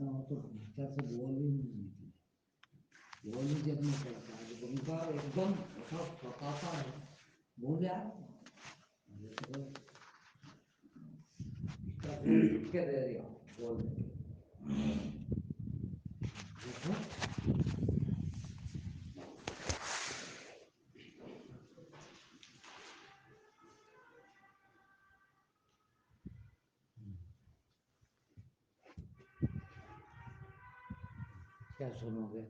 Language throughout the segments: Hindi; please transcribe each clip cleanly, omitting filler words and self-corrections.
करना हो तो भीतर से बोल ही नहीं निकले, बोल ही जब नहीं करता है, ओंकार एकदम ऐसा बताता है, बोल यार के दे दिया बोल देखो। क्या सुनोगे?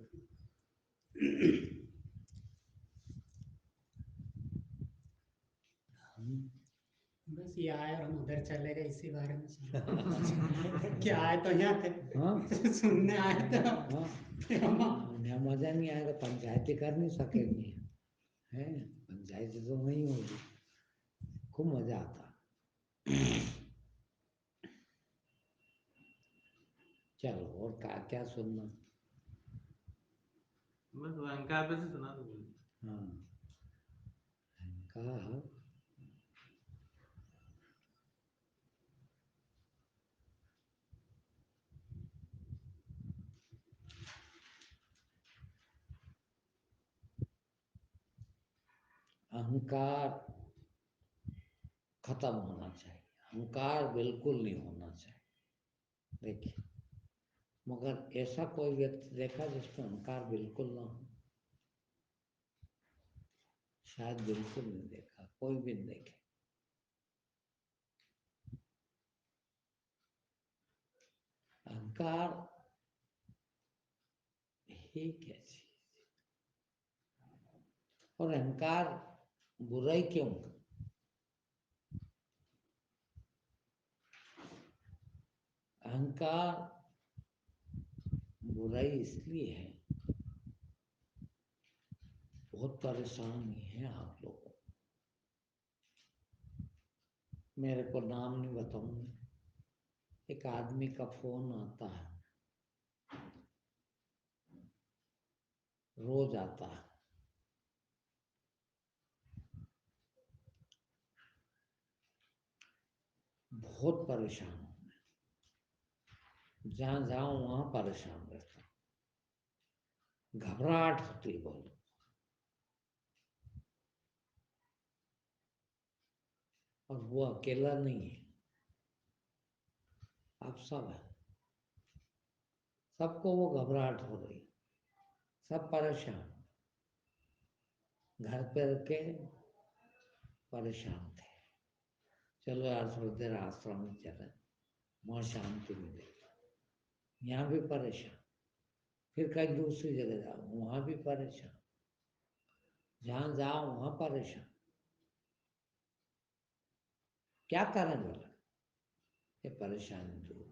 बस ये आए और हम उधर चले गए, इसी बारे में क्या आए तो यहाँ थे, सुनने आए थे। यहाँ मजा नहीं आएगा, पंचायती कर नहीं सकेंगे, है पंचायती तो नहीं होगी, खूब मजा आता। चलो और क्या सुनना? बस अहंकार पे से सुना दो। हाँ अहंकार, अहंकार खत्म होना चाहिए, अहंकार बिल्कुल नहीं होना चाहिए। देखिए, मगर ऐसा कोई व्यक्ति देखा जिसमें अहंकार बिल्कुल ना हो? शायद बिल्कुल नहीं देखा, कोई भी नहीं देखे। अहंकार ही क्या चीज, और अहंकार बुराई क्यों? अहंकार बुराई इसलिए है, बहुत परेशानी है आप लोगों को। मेरे को नाम नहीं बताऊंगा, एक आदमी का फोन आता है, रोज आता है, बहुत परेशान हूं मैं, जहां जाऊं वहां परेशान रहता हूं, घबराहट होती बहुत। और वो अकेला नहीं है, आप सब है, सबको वो घबराहट हो रही, सब परेशान, घर पे रह के परेशान थे। चलो यार थोड़ी देर आश्रम में चले, वहां शांति मिलेगी। यहाँ भी परेशान, फिर कहीं दूसरी जगह जाओ वहां भी परेशान, जहां जाओ वहां परेशान। क्या कारण बोला? ये परेशानी दूर।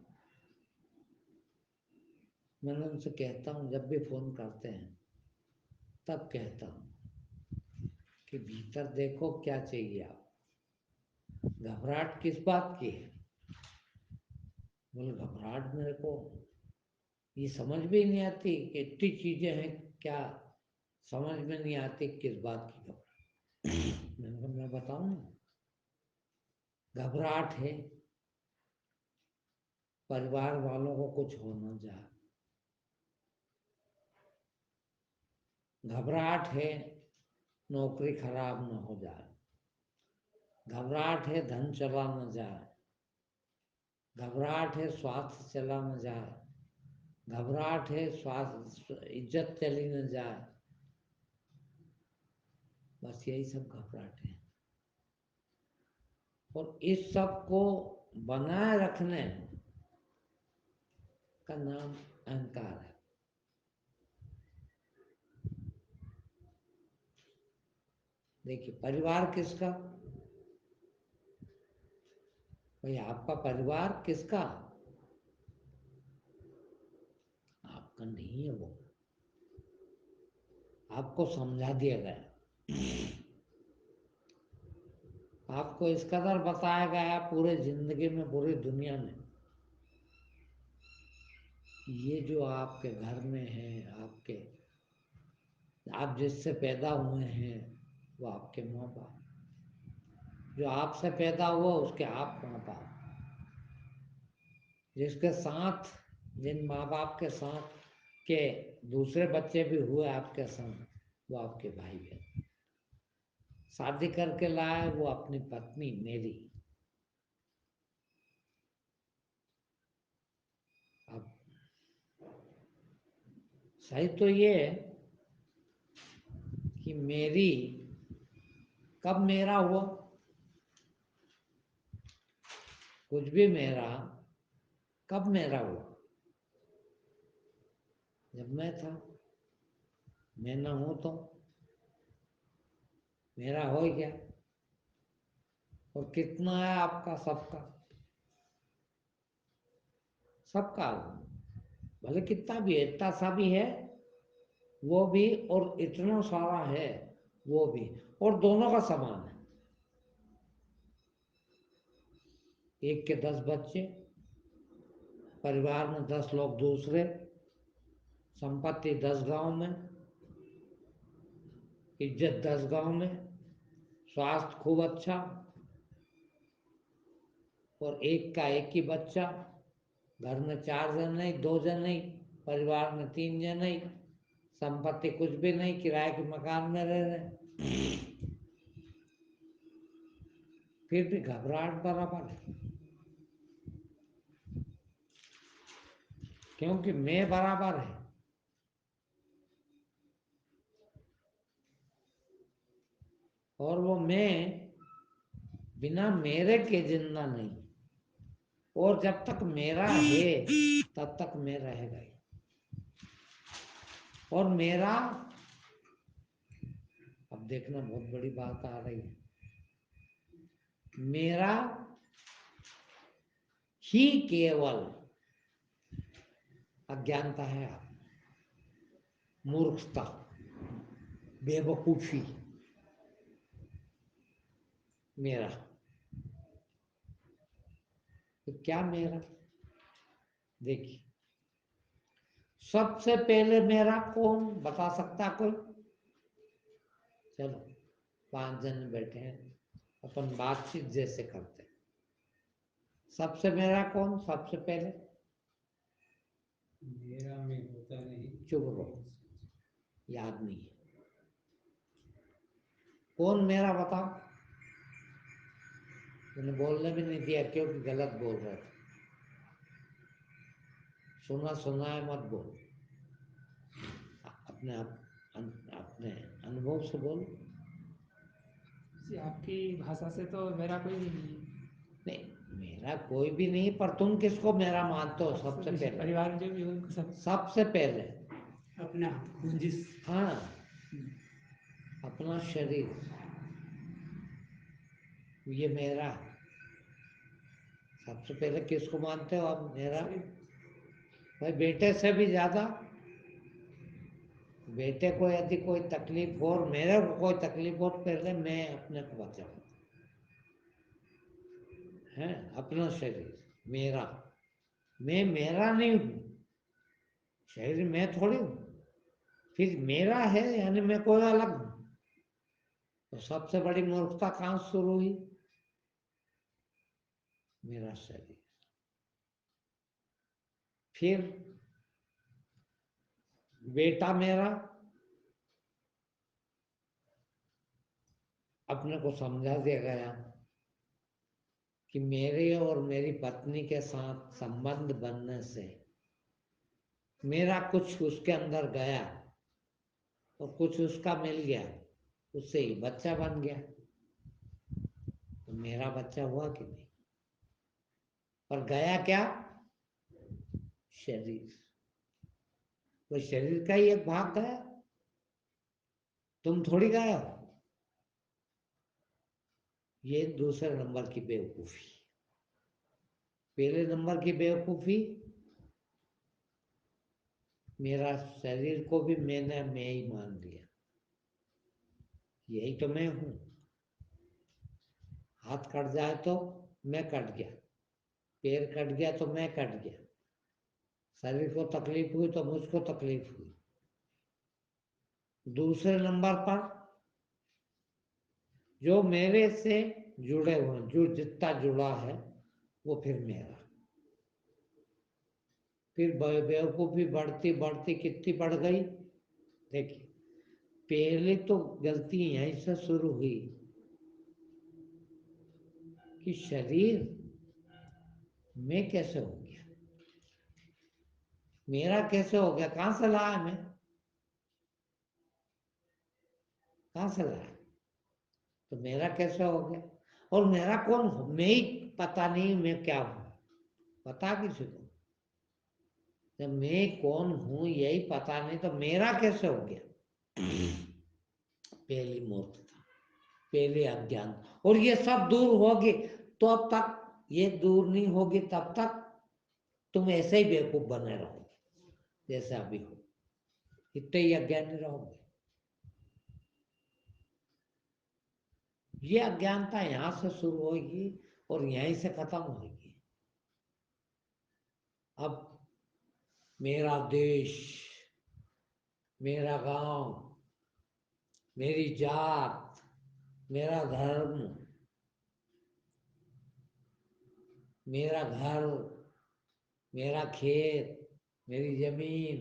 मैंने उनसे कहता हूँ, जब भी फोन करते हैं तब कहता हूँ कि भीतर देखो क्या चाहिए आप, घबराहट किस बात की है? बोले घबराहट मेरे को ये समझ भी नहीं आती कि इतनी चीजें हैं, क्या समझ में नहीं आती किस बात की घबराहट। मैंने कहा मैं बताऊं ना, घबराहट है परिवार वालों को कुछ हो ना जाए, घबराहट है नौकरी खराब ना हो जाए, घबराहट है धन चला न जाए, घबराहट है स्वास्थ्य चला न जाए, घबराहट है स्वास्थ्य इज्जत चली न जाए, बस यही सब घबराहट है। और इस सब को बनाए रखने का नाम अहंकार है। देखिए, परिवार किसका? भाई आपका परिवार किसका? आपका नहीं है वो, आपको समझा दिया गया, आपको इस कदर बताया गया पूरे जिंदगी में, पूरी दुनिया में, ये जो आपके घर में है, आपके आप जिससे पैदा हुए हैं वो आपके माँ बाप, जो आपसे पैदा हुआ उसके आप माँ बाप, जिसके साथ जिन माँ बाप के साथ के दूसरे बच्चे भी हुए आपके संग, वो आपके भाई बहन। शादी करके लाए वो अपनी पत्नी मेरी। अब सही तो ये है कि मेरी कब मेरा हुआ, कुछ भी मेरा कब मेरा हुआ, जब मैं था। मैं ना हूं तो मेरा हो गया। और कितना है आपका, सबका सबका, भले कितना भी है, इतना सा भी है वो भी, और इतना सारा है वो भी, और दोनों का समान है। एक के 10 बच्चे, परिवार में 10 लोग दूसरे, संपत्ति 10 गांव में, इज्जत 10 गांव में, स्वास्थ्य खूब अच्छा, और एक का एक ही बच्चा, घर में 4 जन नहीं, 2 जन नहीं, परिवार में 3 जन नहीं, संपत्ति कुछ भी नहीं, किराए के मकान में रह रहे, फिर भी घबराहट बराबर है। क्योंकि मैं बराबर है। और वो मैं बिना मेरे के जिंदा नहीं, और जब तक मेरा है तब तक मैं रहेगा ही। और मेरा, अब देखना बहुत बड़ी बात आ रही है, मेरा ही केवल अज्ञानता है, मूर्खता, बेवकूफी मेरा। तो क्या मेरा, देखिए, सबसे पहले मेरा कौन बता सकता कोई? चलो 5 जन बैठे हैं, अपन बातचीत जैसे करते हैं। सबसे मेरा कौन, सबसे पहले? मेरा में होता नहीं। चुप रहो, याद नहीं है। कौन मेरा बताओ? मैंने बोलने भी नहीं दिया क्योंकि गलत बोल रहे थे। सुना सुना है मत बोल, अपने अपने अनुभव से बोल। जी, आपकी भाषा से तो मेरा कोई भी नहीं है। नहीं, मेरा कोई भी नहीं, पर तुम किसको मेरा मानते हो? सबसे पहले परिवार में जो भी हो उनको सब सबसे पहले अपना जिस, हाँ, अपना शरीर, ये मेरा। सबसे पहले किसको मानते हो आप? मेरा। भाई बेटे से भी ज्यादा, बेटे को यदि कोई तकलीफ हो और मेरे को कोई तकलीफ हो, तो पहले मैं अपने को बचाऊं। है अपना शरीर मेरा, मैं मेरा नहीं हूं, शरीर मैं थोड़ी हूं। फिर मेरा है यानी मैं कोई अलग हूं। तो सबसे बड़ी मूर्खता कहां शुरू हुई? मेरा शरीर। फिर बेटा मेरा, अपने को समझा दिया गया कि मेरे और मेरी पत्नी के साथ संबंध बनने से मेरा कुछ उसके अंदर गया और कुछ उसका मिल गया, उससे ही बच्चा बन गया। तो मेरा बच्चा हुआ कि नहीं? पर गया क्या? शरीर। वो शरीर का ही एक भाग गया, तुम थोड़ी गए हो। ये दूसरे नंबर की बेवकूफी। पहले नंबर की बेवकूफी, मेरा शरीर को भी मैं ही मान लिया। यही तो मैं हूं। हाथ कट जाए तो मैं कट गया, पैर कट गया तो मैं कट गया, शरीर को तकलीफ हुई तो मुझको तकलीफ हुई। दूसरे नंबर पर जो मेरे से जुड़े हुए हैं, जो जितना जुड़ा है वो फिर मेरा। फिर बेवकूफ़ी बढ़ती बढ़ती कितनी बढ़ गई। देखिए, पहले तो गलती यहीं से शुरू हुई कि शरीर मैं कैसे हो गया, मेरा कैसे हो गया, कहाँ से लाया मैं, कहाँ से लाया, तो मेरा कैसे हो गया। और मेरा कौन हूँ, मैं ही पता नहीं मैं क्या हूँ, पता किसी को। जब मैं कौन हूँ यही पता नहीं तो मेरा कैसे हो गया। पहली मूर्खता, पहले अज्ञान। और ये सब दूर होगी तो अब तक ये दूर नहीं होगी तब तक तुम ऐसे ही बेवकूफ बने रहोगे जैसे अभी हो, इतने ही अज्ञानी रहोगे। ये अज्ञानता यहाँ से शुरू होगी और यहीं से खत्म होगी। अब मेरा देश, मेरा गांव, मेरी जात, मेरा धर्म, मेरा घर, मेरा खेत, मेरी जमीन,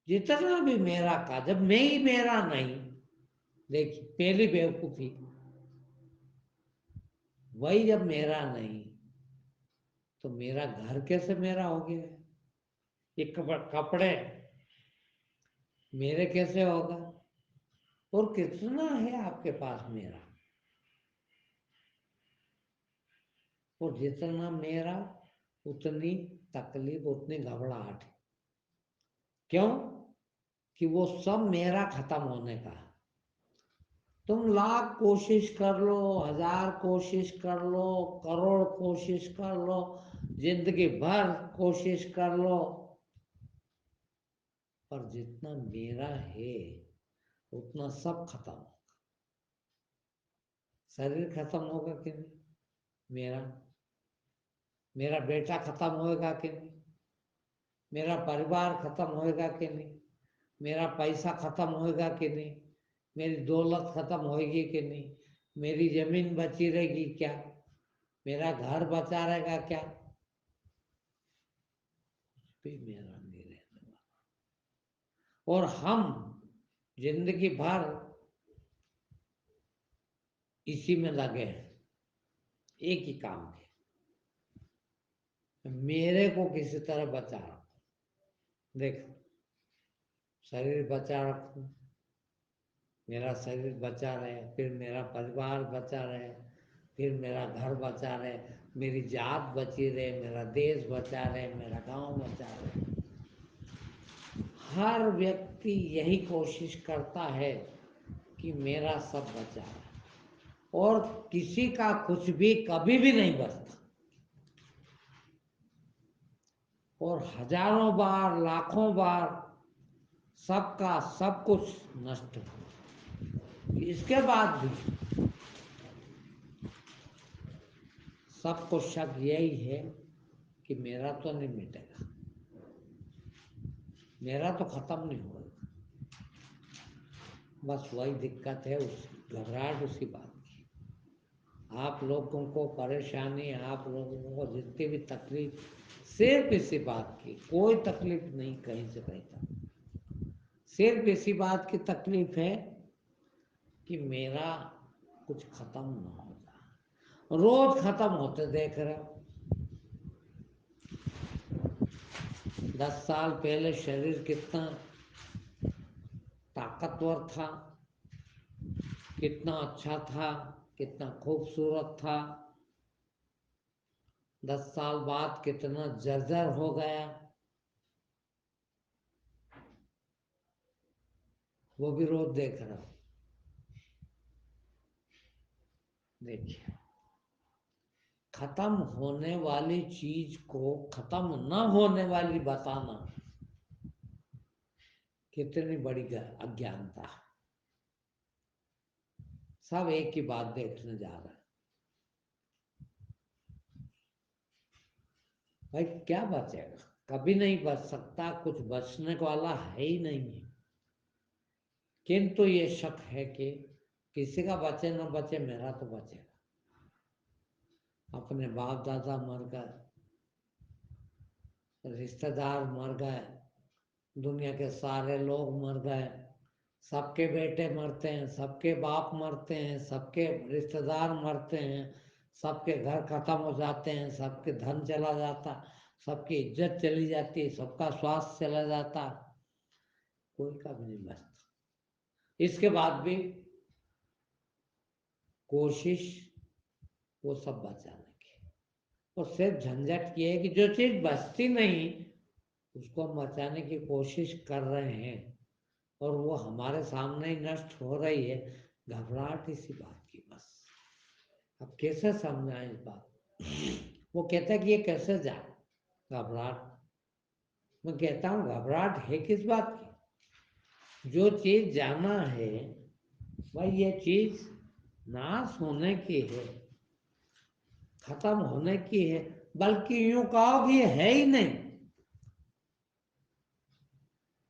जितना भी मेरा का, जब मैं ही मेरा नहीं, देखिए पहली बेवकूफी वही, जब मेरा नहीं तो मेरा घर कैसे मेरा हो गया। ये कपड़े मेरे कैसे होगा। और कितना है आपके पास मेरा, और जितना मेरा उतनी तकलीफ, उतनी घबराहट। क्यों कि वो सब मेरा खत्म होने का है। तुम लाख कोशिश कर लो, 1000 कोशिश कर लो, करोड़ कोशिश कर लो, जिंदगी भर कोशिश कर लो, पर जितना मेरा है उतना सब खत्म होगा। शरीर खत्म होगा कि नहीं, मेरा मेरा बेटा खत्म होएगा कि नहीं, मेरा परिवार खत्म होएगा कि नहीं, मेरा पैसा खत्म होएगा कि नहीं, मेरी दौलत खत्म होएगी कि नहीं, मेरी जमीन बची रहेगी क्या, मेरा घर बचा रहेगा क्या, भी मेरा नहीं रहने वाला। और हम जिंदगी भर इसी में लगे हैं, एक ही काम के, मेरे को किसी तरह बचा रखो। देखो, शरीर बचा रखो, मेरा शरीर बचा रहे, फिर मेरा परिवार बचा रहे, फिर मेरा घर बचा रहे, मेरी जात बची रहे, मेरा देश बचा रहे, मेरा गांव बचा रहे। हर व्यक्ति यही कोशिश करता है कि मेरा सब बचा रहे, और किसी का कुछ भी कभी भी नहीं बचता। और हजारों बार, लाखों बार सबका सब कुछ नष्ट हुआ, इसके बाद भी सबको शक यही है कि मेरा तो नहीं मिटेगा, मेरा तो खत्म नहीं होगा। बस वही दिक्कत है, उस घबराहट उसी बात की। आप लोगों को परेशानी, आप लोगों को जितनी भी तकलीफ, सिर्फ इसी बात की, कोई तकलीफ नहीं कहीं से कहीं तक, सिर्फ इसी बात की तकलीफ है कि मेरा कुछ खत्म ना हो जाए। रोज खत्म होते देख रहे हो। 10 साल पहले शरीर कितना ताकतवर था, कितना अच्छा था, कितना खूबसूरत था। 10 साल बाद कितना जर्जर हो गया, वो भी रोज देख रहा हूं। देखिए, खत्म होने वाली चीज को खत्म न होने वाली बताना कितनी बड़ी अज्ञानता है। सब एक ही बात देखने जा रहे हैं। भाई क्या बचेगा, कभी नहीं बच सकता, कुछ बचने वाला है ही नहीं है। किंतु ये शक है कि किसी का बचे न बचे, मेरा तो बचेगा। अपने बाप दादा मर गए, रिश्तेदार मर गए, दुनिया के सारे लोग मर गए, सबके बेटे मरते हैं, सबके बाप मरते हैं, सबके रिश्तेदार मरते हैं, सबके घर खत्म हो जाते हैं, सबके धन चला जाता, सबकी इज्जत चली जाती, सबका स्वास्थ्य चला जाता, कोई का भी नहीं बचता। इसके बाद भी कोशिश वो सब बचाने की, और सिर्फ झंझट ये है कि जो चीज बचती नहीं उसको हम बचाने की कोशिश कर रहे हैं और वो हमारे सामने ही नष्ट हो रही है। घबराहट इसी बात की बस। अब कैसे समझाएं इस बात? वो कहता है कि ये कैसे जाए घबराहट। मैं कहता हूँ घबराहट है किस बात की? जो चीज जाना है भाई, ये चीज नाश होने की है, खत्म होने की है, बल्कि यूं कहो कि ये है ही नहीं।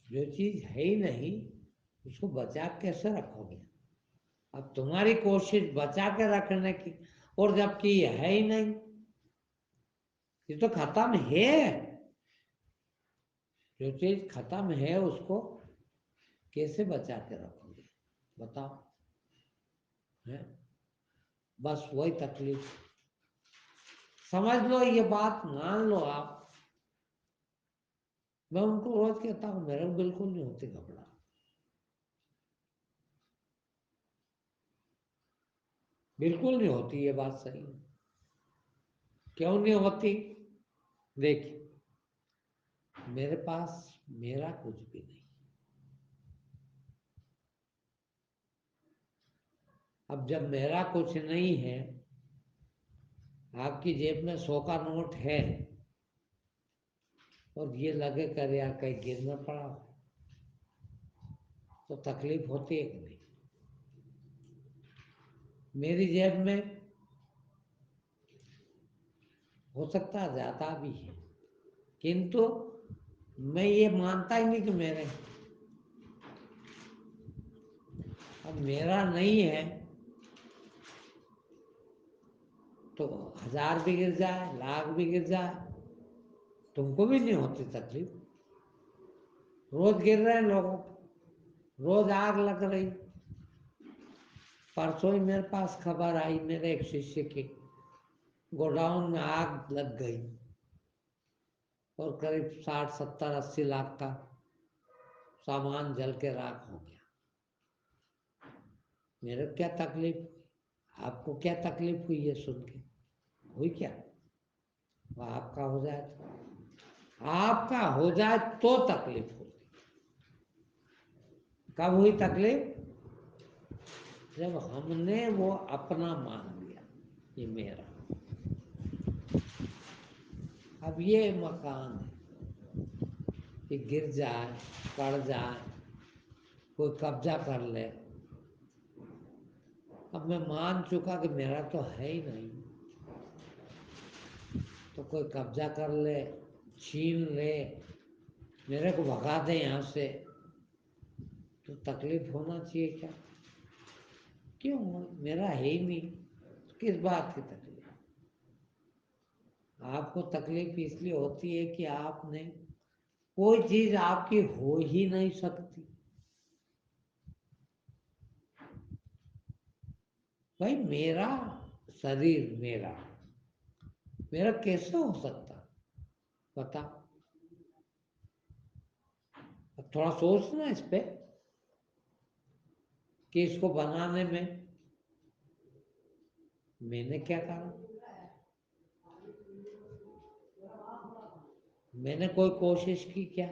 जो चीज है ही नहीं उसको बचा कैसे रखोगे? अब तुम्हारी कोशिश बचा के रखने की, और जबकि ये है ही नहीं, ये तो खत्म है। जो चीज खत्म है उसको कैसे बचा के रखोगे बताओ? है बस वही तकलीफ। समझ लो, ये बात मान लो आप। मैं उनको रोज कहता हूँ मेरे को बिल्कुल नहीं होती घबराहट, बिल्कुल नहीं होती। ये बात सही है। क्यों नहीं होती? देखिए, मेरे पास मेरा कुछ भी नहीं। अब जब मेरा कुछ नहीं है, आपकी जेब में 100 का नोट है और ये लगे कर यार कहीं गिर न पड़ा, तो तकलीफ होती है कि नहीं? मेरी जेब में हो सकता है ज्यादा भी है, किंतु मैं ये मानता ही नहीं कि मेरे। अब मेरा नहीं है तो 1000 भी गिर जाए, लाख भी गिर जाए, तुमको भी नहीं होती तकलीफ? रोज गिर रहे हैं लोगों को, रोज आग लग रही। परसों ही मेरे पास खबर आई मेरे एक शिष्य की, गोडाउन में आग लग गई और करीब 60, 70, 80 लाख का सामान जल के राख हो गया। मेरे को क्या तकलीफ हुई? आपको क्या तकलीफ हुई ये सुन के? हुई क्या? वो आपका हो जाए तो, आपका हो जाए तो तकलीफ होती। कब हुई तकलीफ? जब हमने वो अपना मान लिया, ये मेरा। अब ये मकान है, ये गिर जाए, पड़ जाए, कोई कब्जा कर ले, अब मैं मान चुका कि मेरा तो है ही नहीं, तो कोई कब्जा कर ले, छीन ले, मेरे को भगा दे यहाँ से, तो तकलीफ होना चाहिए क्या? क्यों? मेरा है ही नहीं, तो किस बात की तकलीफ? आपको तकलीफ इसलिए होती है कि आपने कोई चीज आपकी हो ही नहीं सकती। भाई मेरा शरीर, मेरा मेरा कैसे हो सकता? बता। अब थोड़ा सोचना इस पे कि इसको बनाने में मैंने क्या करा। मैंने कोई कोशिश की क्या?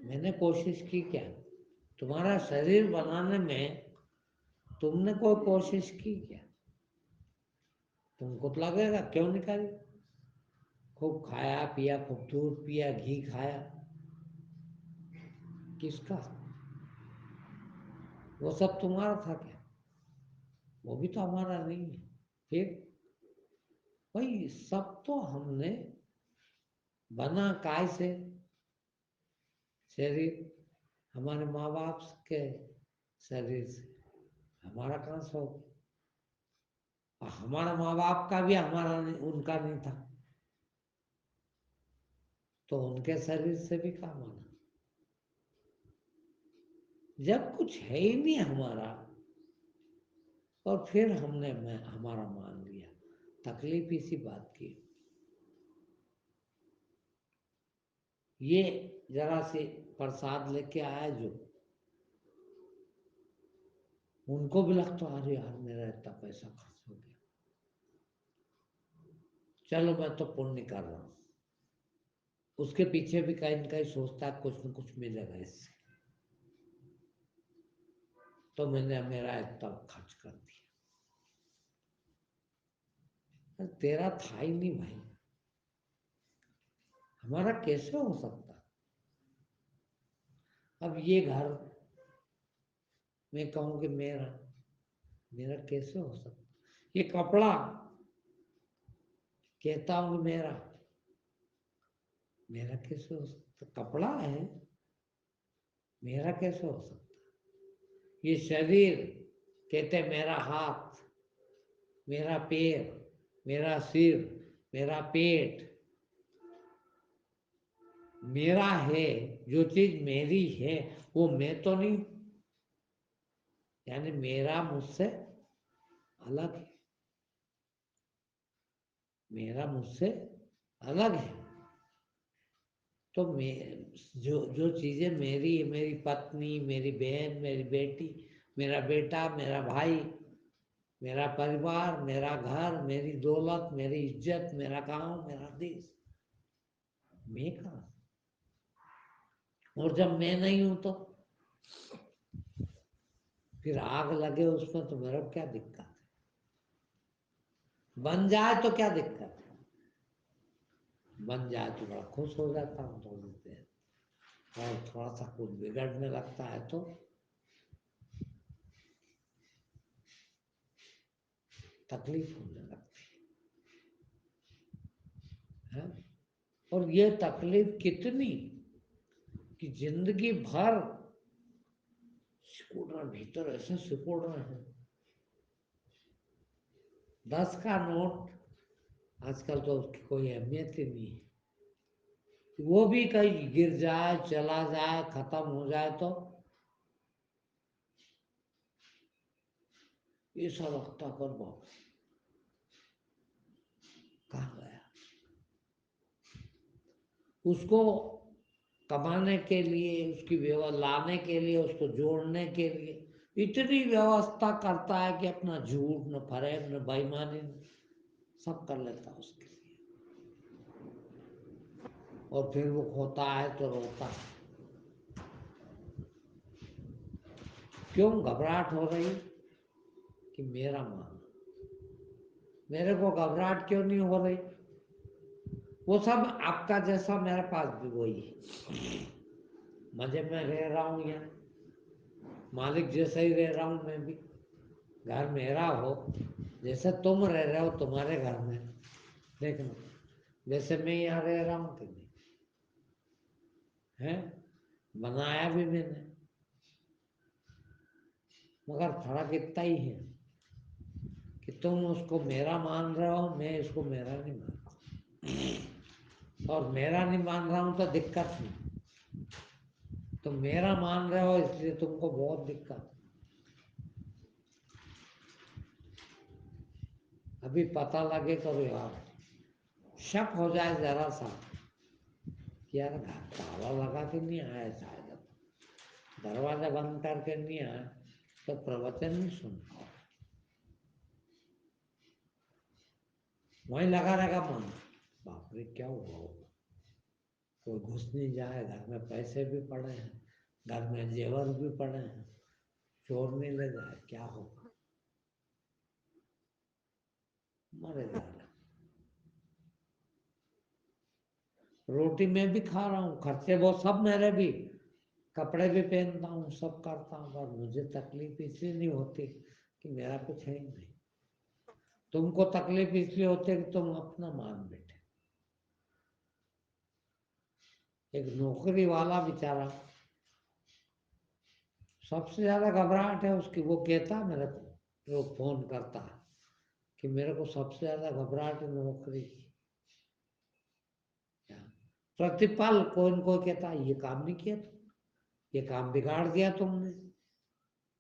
मैंने कोशिश की क्या? तुम्हारा शरीर बनाने में तुमने कोई कोशिश की क्या? तुमको तो लगेगा क्यों नहीं करी? खूब खाया पिया, खूब दूध पिया, घी खाया, किसका? वो सब तुम्हारा था क्या? वो भी तो हमारा नहीं है। फिर भाई सब तो हमने बना काय से? शरीर हमारे माँ बाप के शरीर से। हमारा कहाँ से हो? और हमारा माँ बाप का भी हमारा नहीं, उनका नहीं था, तो उनके शरीर से भी काम आना। जब कुछ है ही नहीं हमारा और फिर हमने हमारा मान लिया, तकलीफ इसी बात की। ये जरा से प्रसाद लेके आया जो, उनको भी लगता अरे यार मेरा इतना पैसा खर्च हो गया, चलो मैं तो पुण्य कर रहा हूं। उसके पीछे भी कहीं न कहीं सोचता है कुछ न कुछ मिलेगा इससे, तो मैंने मेरा इतना खर्च कर दिया। तेरा था ही नहीं भाई, हमारा कैसे हो सकता? अब ये घर मैं कहूं कि मेरा मेरा कैसे हो सकता? ये कपड़ा कहता हूं कि मेरा मेरा कैसे हो सकता? कपड़ा है, मेरा कैसे हो सकता? ये शरीर कहते मेरा हाथ, मेरा पैर, मेरा सिर, मेरा पेट मेरा है। जो चीज मेरी है वो मैं तो नहीं, यानी मेरा मुझसे अलग है, मेरा मुझसे अलग है। तो मैं जो जो चीजें मेरी है, मेरी पत्नी, मेरी बहन, मेरी बेटी, मेरा बेटा, मेरा भाई, मेरा परिवार, मेरा घर, मेरी दौलत, मेरी इज्जत, मेरा गांव, मेरा देश, मैं कहाँ? और जब मैं नहीं हूं तो फिर आग लगे उसमें तो मेरा क्या दिक्कत है? बन जाए तो क्या दिक्कत है? बन जाए तो बड़ा खुश हो जाता हूँ थोड़ी देर, और थोड़ा सा कुछ बिगड़ने लगता है तो तकलीफ होने लगती है। और ये तकलीफ कितनी कि जिंदगी भर सिकुड़ रहा, भीतर ऐसे सिकुड़ रहे हैं। 10 का नोट आजकल तो उसकी कोई अहमियत ही नहीं है, वो भी कहीं गिर जाए, चला जाए, खत्म हो जाए तो ऐसा लगता कर बाप कहाँ गया। उसको कमाने के लिए, उसकी लाने के लिए, उसको जोड़ने के लिए इतनी व्यवस्था करता है कि अपना झूठ न फरेब न बेईमानी सब कर लेता है उसके लिए, और फिर वो खोता है तो रोता है। क्यों घबराहट हो रही कि मेरा मान, मेरे को घबराहट क्यों नहीं हो रही? वो सब आपका जैसा मेरे पास भी वही है, मजे में रह रहा हूं यहाँ, मालिक जैसा ही रह रहा हूं मैं भी। घर मेरा हो, जैसे तुम रह रहे हो तुम्हारे घर में, देखना जैसे मैं यहाँ रह रहा हूँ कि नहीं है, बनाया भी मैंने, मगर फर्क इतना ही है कि तुम उसको मेरा मान रहे हो, मैं इसको मेरा नहीं मान रहा, और मेरा नहीं मान रहा हूं तो दिक्कत नहीं, तुम मेरा मान रहे हो इसलिए तुमको बहुत दिक्कत। अभी पता लगे तो यार शक हो जाए जरा सा कि यार घर ताला लगा के नहीं आया, शायद दरवाजा बंद करके नहीं आया तो प्रवचन नहीं सुन पाओ, वहीं लगा रहेगा मन, बाप रे क्या हुआ होगा, कोई घुस नहीं जाए, घर में पैसे भी पड़े हैं, घर में जेवर भी पड़े हैं, चोर नहीं ले जाए, क्या होगा, मरे जा रहे। रोटी मैं भी खा रहा हूँ, खर्चे वो सब मेरे भी, कपड़े भी पहनता हूँ, सब करता हूँ, पर मुझे तकलीफ इसलिए नहीं होती कि मेरा कुछ है ही नहीं। तुमको तकलीफ इसलिए होती है कि तुम अपना मान बैठे। एक नौकरी वाला बेचारा, सबसे ज्यादा घबराहट है उसकी, वो कहता मेरे को, वो फोन करता कि मेरे को सबसे ज्यादा घबराहट है नौकरी की। प्रतिपल कोई न कोई कहता ये काम नहीं किया तुम, ये काम बिगाड़ दिया तुमने,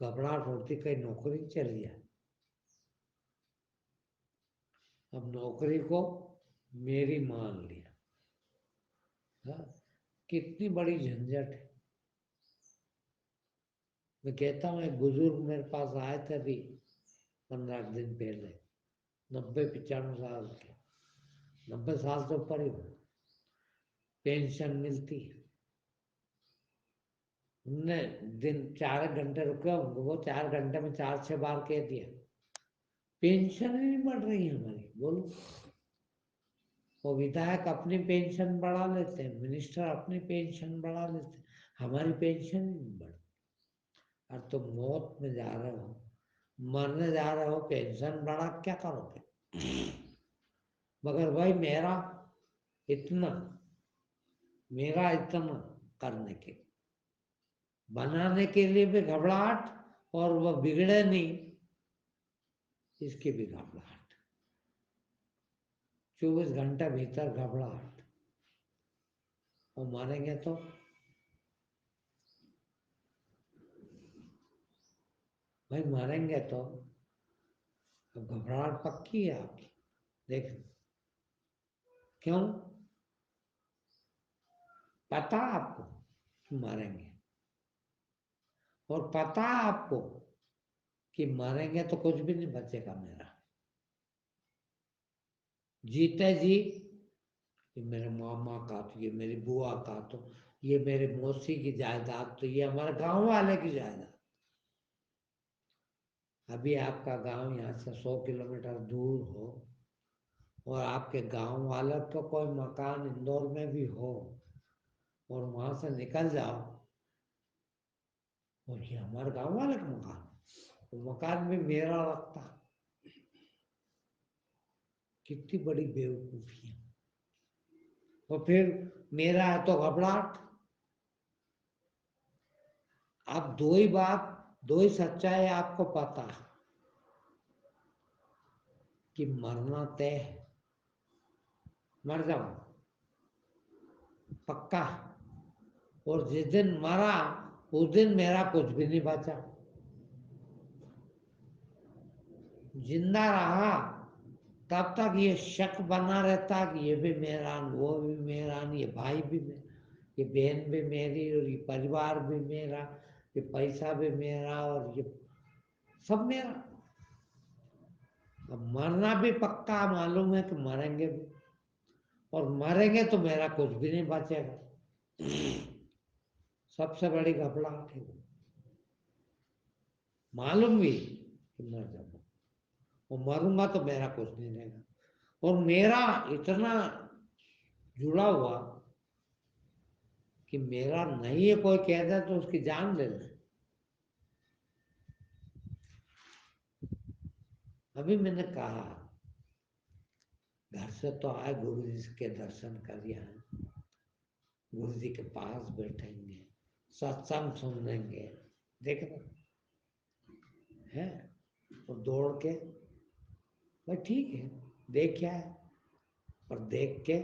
घबराहट होती कहीं नौकरी चली जाए। अब नौकरी को मेरी मान लिया। हाँ, कितनी बड़ी झंझट है। मैं कहता हूँ एक बुजुर्ग मेरे पास आए थे अभी 15 दिन पहले, 90-95 साल के, 90 साल से ऊपर ही हो, पेंशन मिलती है। उनने दिन 4 घंटे रुके होंगे, वो 4 घंटे में 4-6 बार कह दिया पेंशन ही नहीं बढ़ रही है हमारी। बोलो, वो विधायक अपनी पेंशन बढ़ा लेते हैं, मिनिस्टर अपनी पेंशन बढ़ा लेते हैं, हमारी पेंशन ही नहीं बढ़। और तुम मौत में जा रहे हो, मरने जा रहे हो, पेंशन बढ़ा क्या करोगे? मगर भाई मेरा इतना करने के बनाने के लिए भी घबराहट, और वह बिगड़े नहीं इसकी भी घबराहट। 24 घंटे भीतर घबराहट। और मारेंगे तो भाई, मारेंगे तो अब घबराहट पक्की है आपकी। देख, क्यों? पता आपको कि मारेंगे, और पता आपको कि मारेंगे तो कुछ भी नहीं बचेगा मेरा। जीते जी ये मेरे मामा का, तो ये मेरी बुआ का, तो ये मेरे मौसी की जायदाद, तो ये हमारे गांव वाले की जायदाद। अभी आपका गांव यहाँ से 100 किलोमीटर दूर हो, और आपके गांव वाले का कोई मकान इंदौर में भी हो, और वहां से निकल जाओ, और ये हमारे गांव वाले का मकान, तो मकान भी मेरा लगता। कितनी बड़ी बेवकूफी है। और फिर मेरा है तो घबराहट। आप दो ही बात, दो ही सच्चाई आपको पता है कि मरना तय है, मर जाऊं पक्का। और जिस दिन मरा उस दिन मेरा कुछ भी नहीं बचा। जिंदा रहा तब तक ये शक बना रहता कि ये भी मेरा, वो भी मेरा, ये भाई भी मेरा, ये बहन भी मेरी, और ये परिवार भी मेरा, ये पैसा भी मेरा, और ये सब मेरा। अब मरना भी पक्का मालूम है कि मरेंगे भी, और मरेंगे तो मेरा कुछ भी नहीं बचेगा। सबसे बड़ी घबराहट है वो। मालूम भी कि मर जाऊंगा, और मरूंगा तो मेरा कुछ नहीं रहेगा। और मेरा इतना जुड़ा हुआ कि मेरा नहीं है, कोई कह दे तो उसकी जान ले ले। अभी मैंने कहा घर से तो आए, गुरु जी के दर्शन कर आए, गुरु जी के पास बैठेंगे, सत्संग सुन लेंगे, देख है, और दौड़ के भाई ठीक है, देख क्या है, और देख के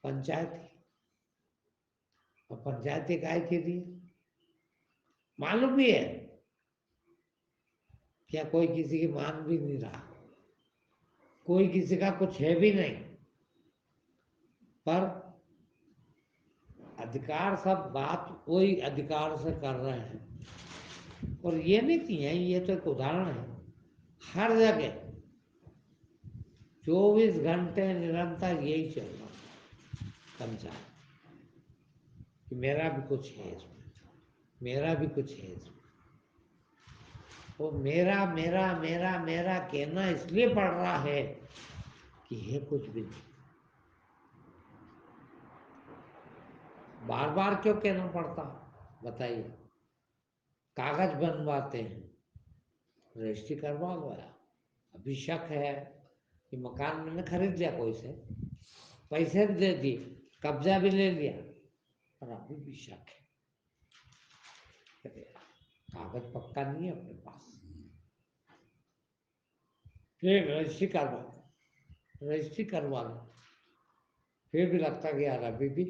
पंचायती, और पंचायती काय के लिए मालूम भी है क्या? कोई किसी की मान भी नहीं रहा, कोई किसी का कुछ है भी नहीं, पर अधिकार सब बात वही अधिकार से कर रहे हैं। और ये नहीं कि है, ये तो एक उदाहरण है, हर जगह 24 घंटे निरंतर यही चल रहा पंचायत कि मेरा भी कुछ है इसमें, मेरा भी कुछ है इसमें। वो मेरा मेरा मेरा मेरा कहना इसलिए पड़ रहा है कि है कुछ भी नहीं। बार बार क्यों कहना पड़ता बताइए? कागज बनवाते हैं, रजिस्ट्री करवा लो यार। अभी शक है कि मकान मैंने खरीद लिया कोई से, पैसे भी दे दिए, कब्जा भी ले लिया, पर अभी भी शक है, कागज पक्का नहीं है अपने पास। फिर रजिस्ट्री करवा लो, फिर भी लगता कि यार अभी भी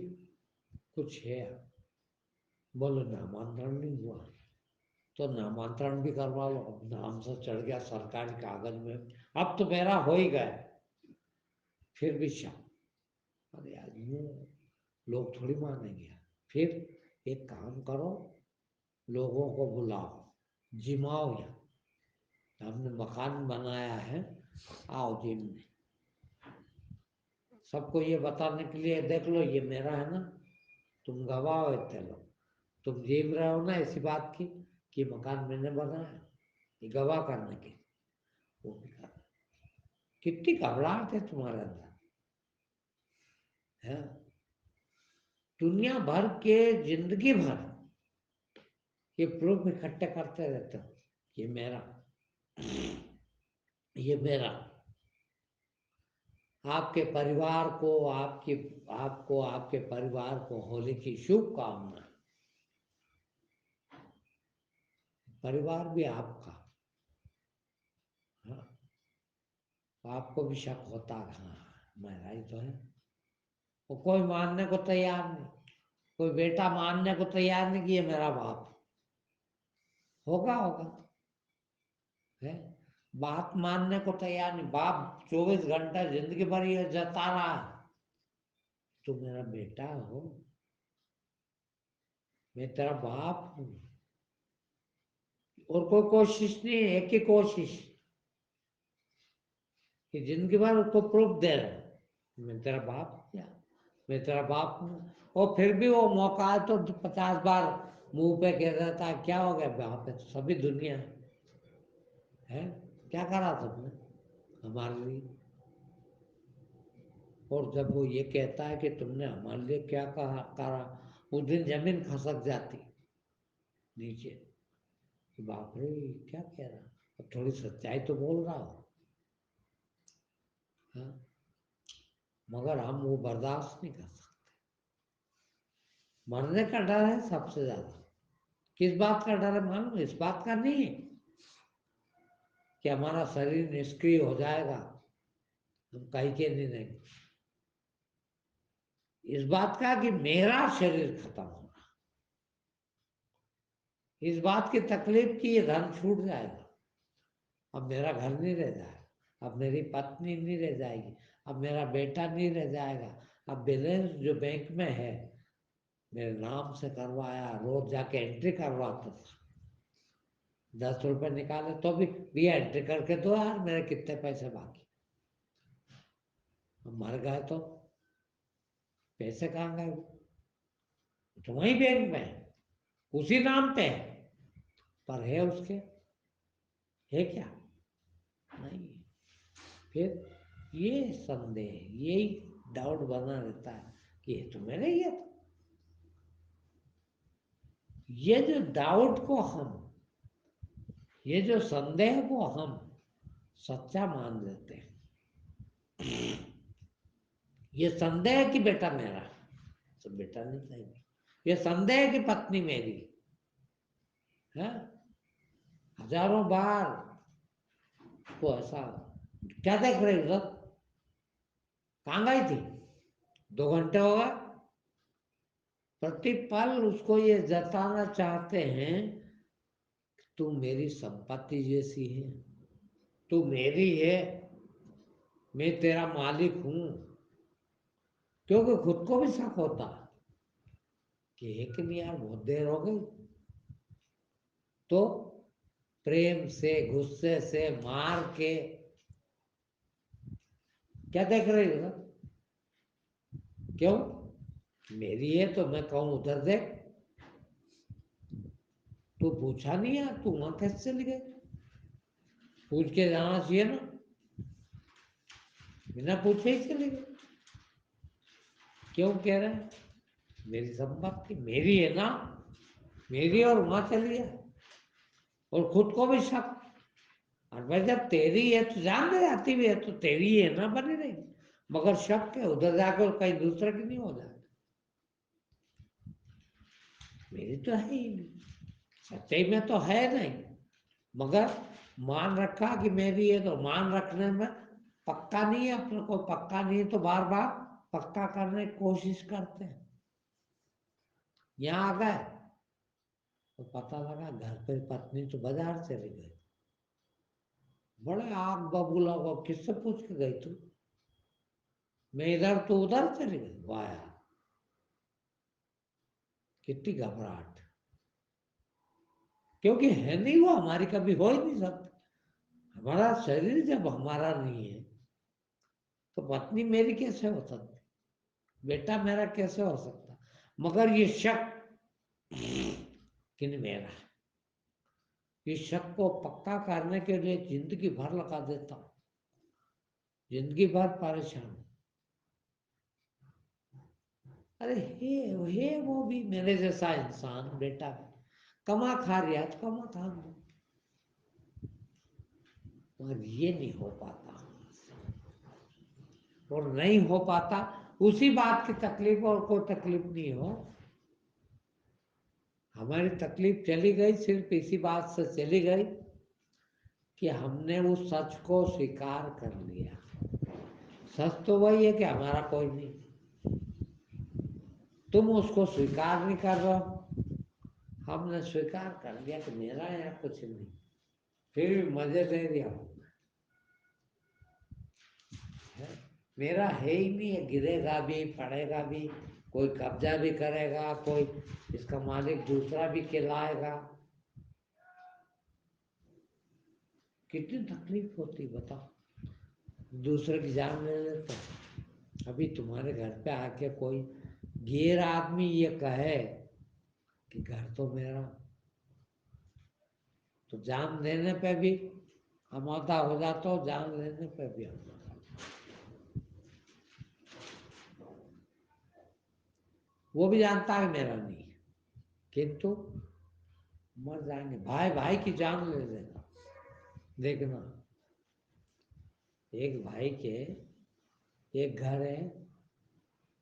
कुछ है। बोलो नामांतरण नहीं हुआ तो नामांतरण भी करवा लो। अब नाम से चढ़ गया सरकारी कागज में, अब तो मेरा हो ही गया, फिर भी शक। अरे यार यूं लोग थोड़ी मानेंगे। फिर एक काम करो, लोगों को बुलाओ, जिमाओ, यहाँ हमने मकान बनाया है, आओ जिम में। सबको ये बताने के लिए, देख लो ये मेरा है ना, तुम गवाह हो, चलो तुम जिम रहे हो ना इसी बात की कि मकान मैंने बनाया, ये गवाह करने के। वो भी कर, कितनी घबराहट है तुम्हारे अंदर है। दुनिया भर के जिंदगी भर ये प्रूफ इकट्ठे करते रहते हो, ये मेरा, ये मेरा। आपके परिवार को, आपको आपके परिवार को होली की शुभकामनाएं। परिवार भी आपका, हाँ, आपको भी शक होता है, हाँ मेरा ही तो है। वो कोई मानने को तैयार नहीं, कोई बेटा मानने को तैयार नहीं कि ये मेरा बाप होगा है। बात मानने को तैयार नहीं, बाप 24 घंटा जिंदगी भर ये जता रहा है, तुम मेरा बेटा हो, मैं तेरा बाप हूं। और कोई कोशिश नहीं है, एक ही कोशिश कि जिंदगी भर उसको प्रूफ दे रहा हूं, मैं तेरा बाप हूं, क्या मैं तेरा बाप हूं। और फिर भी वो मौका है तो 50 बार मुंह पे कह देता है, क्या हो गया बाप है तो सभी दुनिया है, क्या करा तुमने हमारे लिए। और जब वो ये कहता है कि तुमने हमारे लिए क्या करा, उस दिन जमीन खसक जाती नीचे कि बाप रे क्या कह रहा, अब थोड़ी सच्चाई तो बोल रहा हो, हाँ? मगर हम वो बर्दाश्त नहीं कर सकते। मरने का डर है सबसे ज्यादा। किस बात का डर है मालूम? इस बात का नहीं है कि हमारा शरीर निष्क्रिय हो जाएगा, हम कहीं के नहीं रहेंगे। इस बात का कि मेरा शरीर खत्म होना, इस बात की तकलीफ कि ये धन छूट जाएगा, अब मेरा घर नहीं रह जाएगा, अब मेरी पत्नी नहीं रह जाएगी, अब मेरा बेटा नहीं रह जाएगा, अब बैलेंस जो बैंक में है मेरे नाम से करवाया, रोज जाके एंट्री करवाता था, 10 रुपए निकाले तो भी भैया एंट्री करके दो यार मेरे कितने पैसे बाकी। मर गए तो पैसे कहाँ गए? तो वही बैंक में है, उसी नाम पे है, पर है उसके, है क्या? नहीं। फिर ये संदेह, यही डाउट बना रहता है कि ये तो मेरे ही है। ये जो डाउट को हम, ये जो संदेह को हम सच्चा मान लेते हैं, ये संदेह कि बेटा मेरा, तो बेटा नहीं कहेंगे, ये संदेह की पत्नी मेरी है। हजारों बार तो ऐसा, क्या देख रहे उधर, कहाँ गई थी, 2 घंटे हो गए। प्रतिपल उसको ये जताना चाहते हैं तू मेरी संपत्ति जैसी है, तू मेरी है, मैं तेरा मालिक हूं। क्योंकि खुद को भी शक होता कि एक नहीं यार बहुत देर हो गई, तो प्रेम से गुस्से से मार के, क्या देख रही हो ना, क्यों मेरी है तो मैं कहूं उधर देख, तू पूछा नहीं यार तू वहां कैसे चली गई, पूछ के जाना चाहिए ना, बिना पूछे ही चली गई। क्यों कह रहे हैं मेरी संपत्ति मेरी है ना, मेरी, और वहां चली है, और खुद को भी शक। और भाई जब तेरी है तो जान दे, जाती भी है तो तेरी है ना बनी रही, मगर शक है उधर जाकर कहीं दूसरा की नहीं हो जाए, मेरी तो है ही नहीं, सच्चाई में तो है नहीं, मगर मान रखा कि मेरी है, तो मान रखने में पक्का नहीं है, अपने को पक्का नहीं है तो बार बार पक्का करने की कोशिश करते हैं। यहाँ आ गए तो पता लगा घर पे पत्नी तो बाजार चली गई। बड़े आग बबूला को किससे पूछ के गई तू? मैं इधर तो उधर चली गई। वाह यार, कितनी घबराहट, क्योंकि है नहीं वो हमारी, कभी हो ही नहीं सकती। हमारा शरीर जब हमारा नहीं है तो पत्नी मेरी कैसे हो सकती, बेटा मेरा कैसे हो सकता? मगर ये शक कि मेरा, इस शक को पक्का करने के लिए जिंदगी भर लगा देता हूं, जिंदगी भर परेशान। अरे हे वो भी मेरे जैसा इंसान, बेटा कमा खा रहा तो कमा खा लो, और ये नहीं हो पाता, और नहीं हो पाता। उसी बात की तकलीफ, और कोई तकलीफ नहीं हो। हमारी तकलीफ चली गई सिर्फ इसी बात से चली गई कि हमने उस सच को स्वीकार कर लिया। सच तो वही है कि हमारा कोई नहीं, तुम उसको स्वीकार नहीं कर रहे हो। हमने स्वीकार कर लिया कि मेरा यहाँ कुछ नहीं, फिर भी मजे ले रहा हूँ। मेरा है ही नहीं है, गिरेगा भी, पड़ेगा भी, कोई कब्जा भी करेगा, कोई इसका मालिक दूसरा भी कहलाएगा। कितनी तकलीफ होती बताओ, दूसरे की जान ले लेते। अभी तुम्हारे घर पे आके कोई गैर आदमी ये कहे कि घर तो मेरा, तो जान देने पे भी आमादा हो जाता हो, जान लेने पे भी आमादा। वो भी जानता है मेरा नहीं है, किंतु मर जाएंगे। भाई भाई की जान ले लेगा। देखना, एक भाई के एक घर है,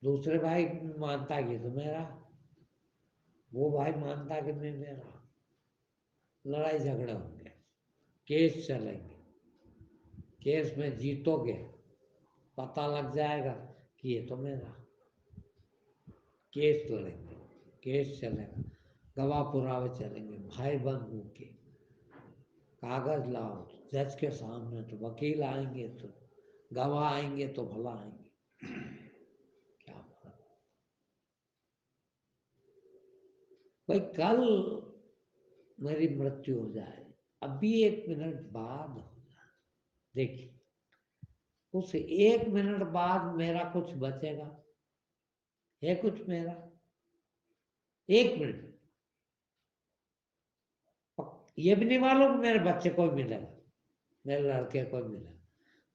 दूसरे भाई मानता कि तो मेरा, वो भाई मानता कि नहीं मेरा, लड़ाई झगड़े होंगे, केस चलेंगे, केस में जीतोगे, पता लग जाएगा कि ये तो मेरा। केस लड़ेंगे, केस चलेगा, गवाह पुरावे चलेंगे, भाई बंधु के, कागज लाओ जज के सामने, तो वकील आएंगे तो गवाह आएंगे तो भला आएंगे। क्या फर्क? भाई कल मेरी मृत्यु हो जाए, अभी 1 मिनट बाद हो जाए, देखिए उस 1 मिनट बाद मेरा कुछ बचेगा? है कुछ मेरा? 1 मिनट, ये भी नहीं मालूम मेरे बच्चे को मिलेगा, मेरे लड़के को मिलेगा,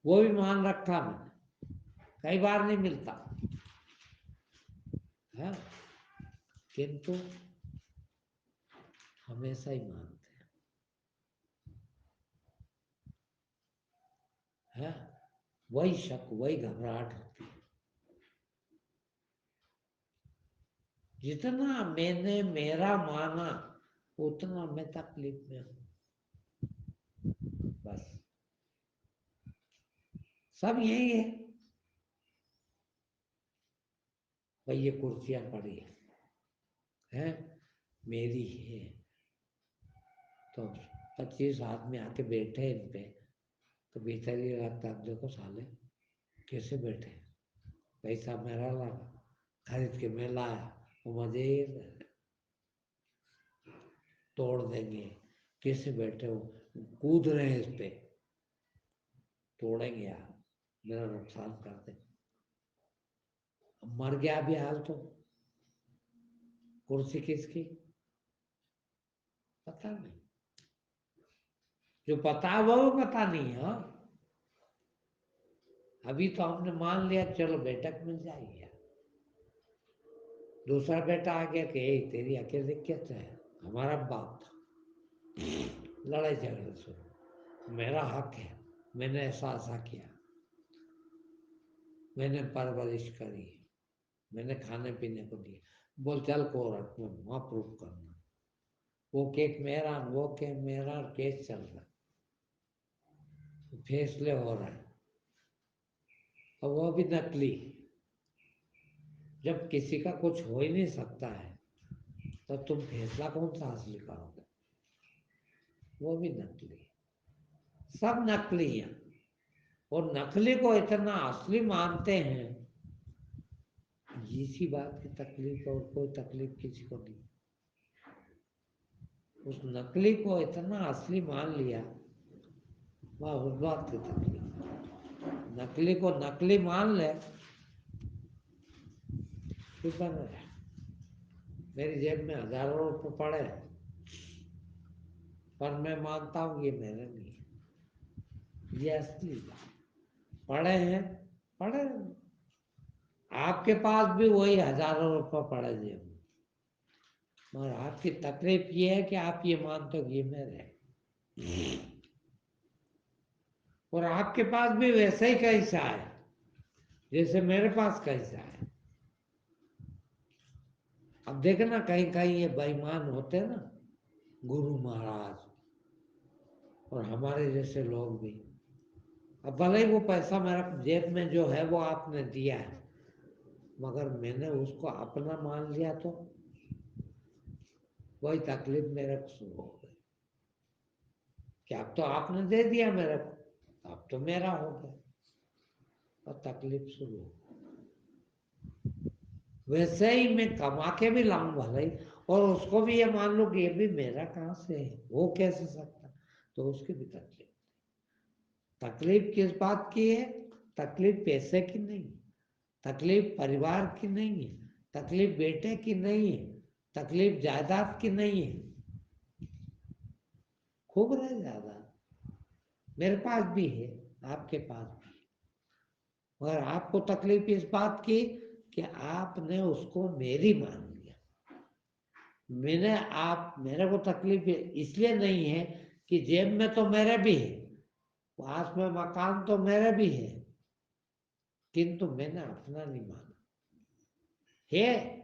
वो भी मान रखा मैंने, कई बार नहीं मिलता है, किंतु हमेशा ही मानते हैं। वही शक, वही घबराहट होती है। जितना मैंने मेरा माना उतना मैं तकलीफ में हूं, बस सब यही है। भाई ये कुर्सियां पड़ी है मेरी है, तो 25 आदमी आके बैठे इन पे, तो भीतर ही लगता है देखो साले कैसे बैठे, पैसा मेरा लगा, खरीद के मैं लाया, वो मजे तोड़ देंगे, कैसे बैठे हो, कूद रहे हैं इस पे, तोड़ेंगे यार, मेरा नुकसान कर देंगे। मर गया भी हाल तो, कुर्सी किसकी पता नहीं, जो पता है वो भी पता नहीं है। अभी तो हमने मान लिया चलो बेटक मिल जाएगी, दूसरा बेटा आ गया कि तेरी अकेले कैसे है, हमारा बाप था, लड़ाई झगड़े शुरू, मेरा हक है, मैंने ऐसा किया, मैंने परवरिश करी, मैंने खाने पीने को दिया, बोल चल कोर्ट में वहां प्रूफ करना, वो केक मेरा, वो केक मेरा, केस चल रहा। फैसले हो रहे हैं, और वो भी नकली। जब किसी का कुछ हो ही नहीं सकता है तो तुम फैसला कौन सा असली करोगे? वो भी नकली, सब नकली है। और नकली को इतना असली मानते हैं, इसी बात की तकलीफ, और कोई तकलीफ किसी को नहीं। उस नकली को इतना असली मान लिया, वह उस बात की तकलीफ। नकली को नकली मान ले, फिर बन रहा। मेरी जेब में हजारों रुपए पड़े हैं, पर मैं मानता हूँ ये मेरे नहीं है, ये असली बात। पड़े हैं, पड़े हैं। आपके पास भी वही हजारों रुपए पड़े जेब में, मगर आपकी तकलीफ ये है कि आप ये मानते हो कि ये मेरे हैं। और आपके पास भी वैसा ही कैसा है जैसे मेरे पास कैसा है। अब देखना कहीं कहीं ये बेईमान होते हैं ना, गुरु महाराज और हमारे जैसे लोग भी। अब भले ही वो पैसा मेरा जेब में जो है वो आपने दिया है, मगर मैंने उसको अपना मान लिया तो वही तकलीफ मेरे को शुरू हो गई कि अब तो आपने दे दिया मेरे को, अब तो मेरा हो गया, और तकलीफ शुरू हो गई। वैसे ही मैं कमा के भी लाऊं भले ही, और उसको भी ये मान लो कि ये भी मेरा कहाँ से है, वो कैसे सकता, तो उसकी भी तकलीफ। तकलीफ किस बात की है? तकलीफ पैसे की नहीं, तकलीफ परिवार की नहीं है, तकलीफ बेटे की नहीं है, तकलीफ जायदाद की नहीं है। खूब रहे जायदाद, मेरे पास भी है, आपके पास भी है, मगर आपको तकलीफ इस बात की कि आपने उसको मेरी मान लिया। मैंने आप मेरे को तकलीफ इसलिए नहीं है कि जेब में तो मेरे भी है, पास में मकान तो मेरे भी है, किंतु मैंने अपना नहीं माना है।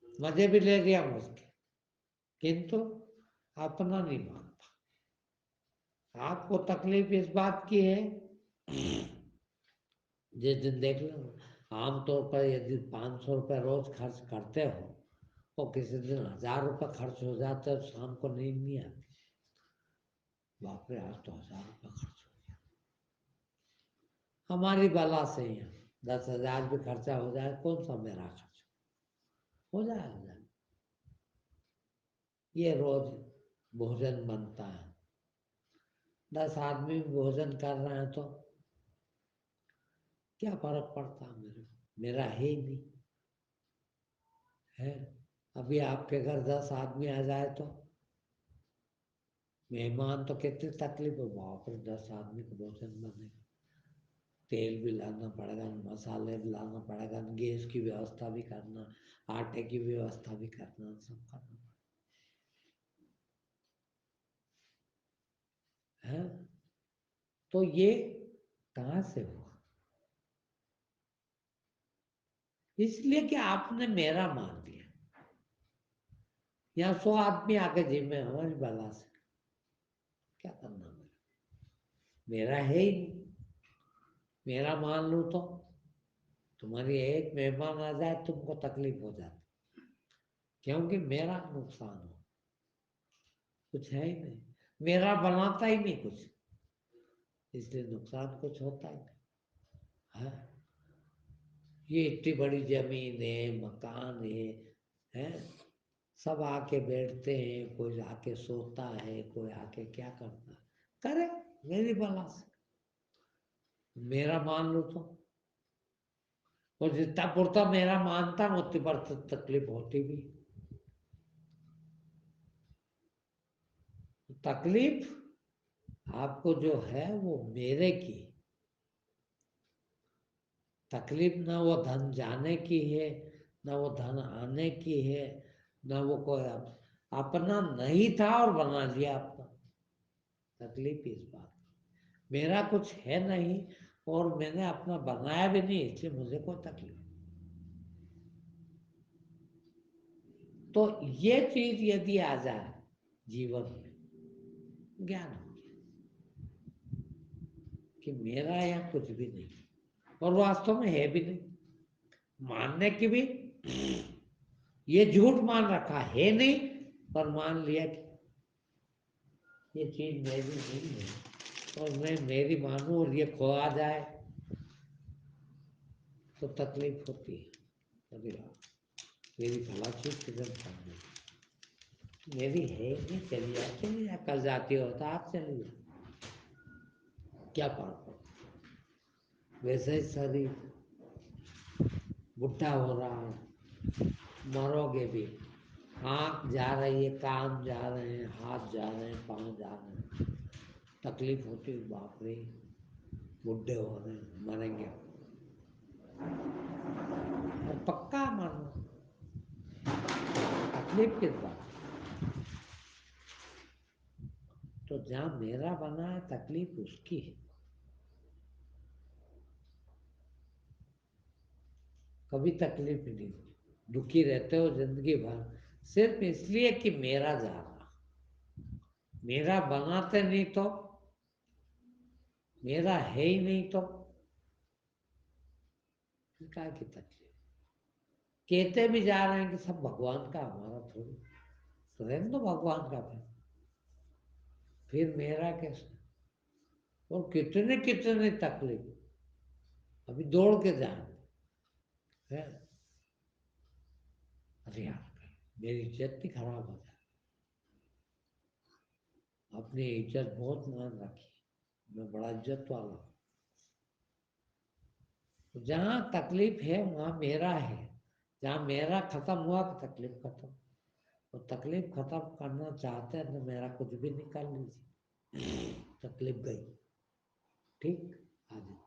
मजे भी ले गया मुझके, किंतु अपना नहीं मानता। आपको तकलीफ इस बात की है, जिस दिन देख लो आमतौर पर यदि 500 रुपये रोज खर्च करते हो और किसी दिन 1000 रुपये खर्च हो जाते हैं, शाम को नींद नहीं आती, बाप रे आज तो 1000 रुपये खर्च हो गया। हमारी बला से ही 10,000 भी खर्चा हो जाए, कौन सा मेरा खर्च हो जाएगा। ये रोज भोजन बनता है, 10 आदमी भोजन कर रहे हैं तो क्या फर्क पड़ता है मेरे को, मेरा है ही नहीं है। अभी आपके घर 10 आदमी आ जाए तो मेहमान तो कितनी तकलीफ है, बाप रे 10 आदमी को भोजन बनेगा, तेल भी लाना पड़ेगा, मसाले भी लाना पड़ेगा, गैस की व्यवस्था भी करना, आटे की व्यवस्था भी करना, सब करना है। तो ये कहाँ से हुआ? इसलिए कि आपने मेरा मान लिया। यहाँ 100 आदमी आके जिम में हमारी बला से क्या करना, मेरा है ही नहीं। मेरा मान लूं तो तुम्हारी एक मेहमान आ जाए तुमको तकलीफ हो जाती, क्योंकि मेरा नुकसान हो, कुछ है ही नहीं, मेरा बनाता ही नहीं कुछ, इसलिए नुकसान कुछ होता ही नहीं है। ये इतनी बड़ी जमीन है, मकान है, सब आके बैठते हैं, कोई आके सोता है, कोई आके क्या करता है, करे मेरी बला से। मेरा मान लो तो, और जितना पुरता मेरा मानता हूं उतनी पर तकलीफ होती भी। तकलीफ आपको जो है वो मेरे की तकलीफ, ना वो धन जाने की है, ना वो धन आने की है, ना वो कोई अपना नहीं था और बना लिया अपना। तकलीफ इस बात, मेरा कुछ है नहीं और मैंने अपना बनाया भी नहीं, इसलिए मुझे कोई तकलीफ। तो ये चीज यदि आ जाए जीवन में, ज्ञान हो गया। कि मेरा यहाँ कुछ भी नहीं, और वास्तव में है भी नहीं। मानने की भी ये झूठ मान रखा है नहीं, पर मान लिया कि ये चीज मेरी नहीं है, और मैं मेरी मानूं और ये खोआ जाए तो तकलीफ होती है। अरे मेरी भला चीज किधर करनी, मेरी है नहीं, चली जा, कल जाती हो तो आप चली जा, क्या फर्क पड़ता। वैसे ही शरीर बुढ़ा हो रहा है, मरोगे भी, आँख जा रही है, कान जा रहे हैं, हाथ जा रहे हैं, पाँव जा रहे हैं, तकलीफ होती है, बाप रे बुढ़े हो रहे हैं, मरेंगे, और पक्का मरना, तकलीफ किस बात। तो जहाँ मेरा बना है तकलीफ उसकी है। कभी तकलीफ नहीं, दुखी रहते हो जिंदगी भर सिर्फ इसलिए कि मेरा जा रहा, मेरा बनाते नहीं तो, मेरा है ही नहीं तो क्या की तकलीफ। कहते भी जा रहे हैं कि सब भगवान का, हमारा थोड़ी, तो रहने दो भगवान का, फिर मेरा कैसे। और कितने कितने तकलीफ अभी दौड़ के जाए, अरे यार मेरी इज्जत भी खराब हो जाए। अपनी इज्जत बहुत मान रखी, मैं बड़ा इज्जत वाला हूँ। तो जहाँ तकलीफ है वहाँ मेरा है, जहाँ मेरा खत्म हुआ तो तकलीफ खत्म। तो तकलीफ खत्म करना चाहते हैं तो मेरा कुछ भी निकाल लीजिए, तकलीफ गई, ठीक आगे।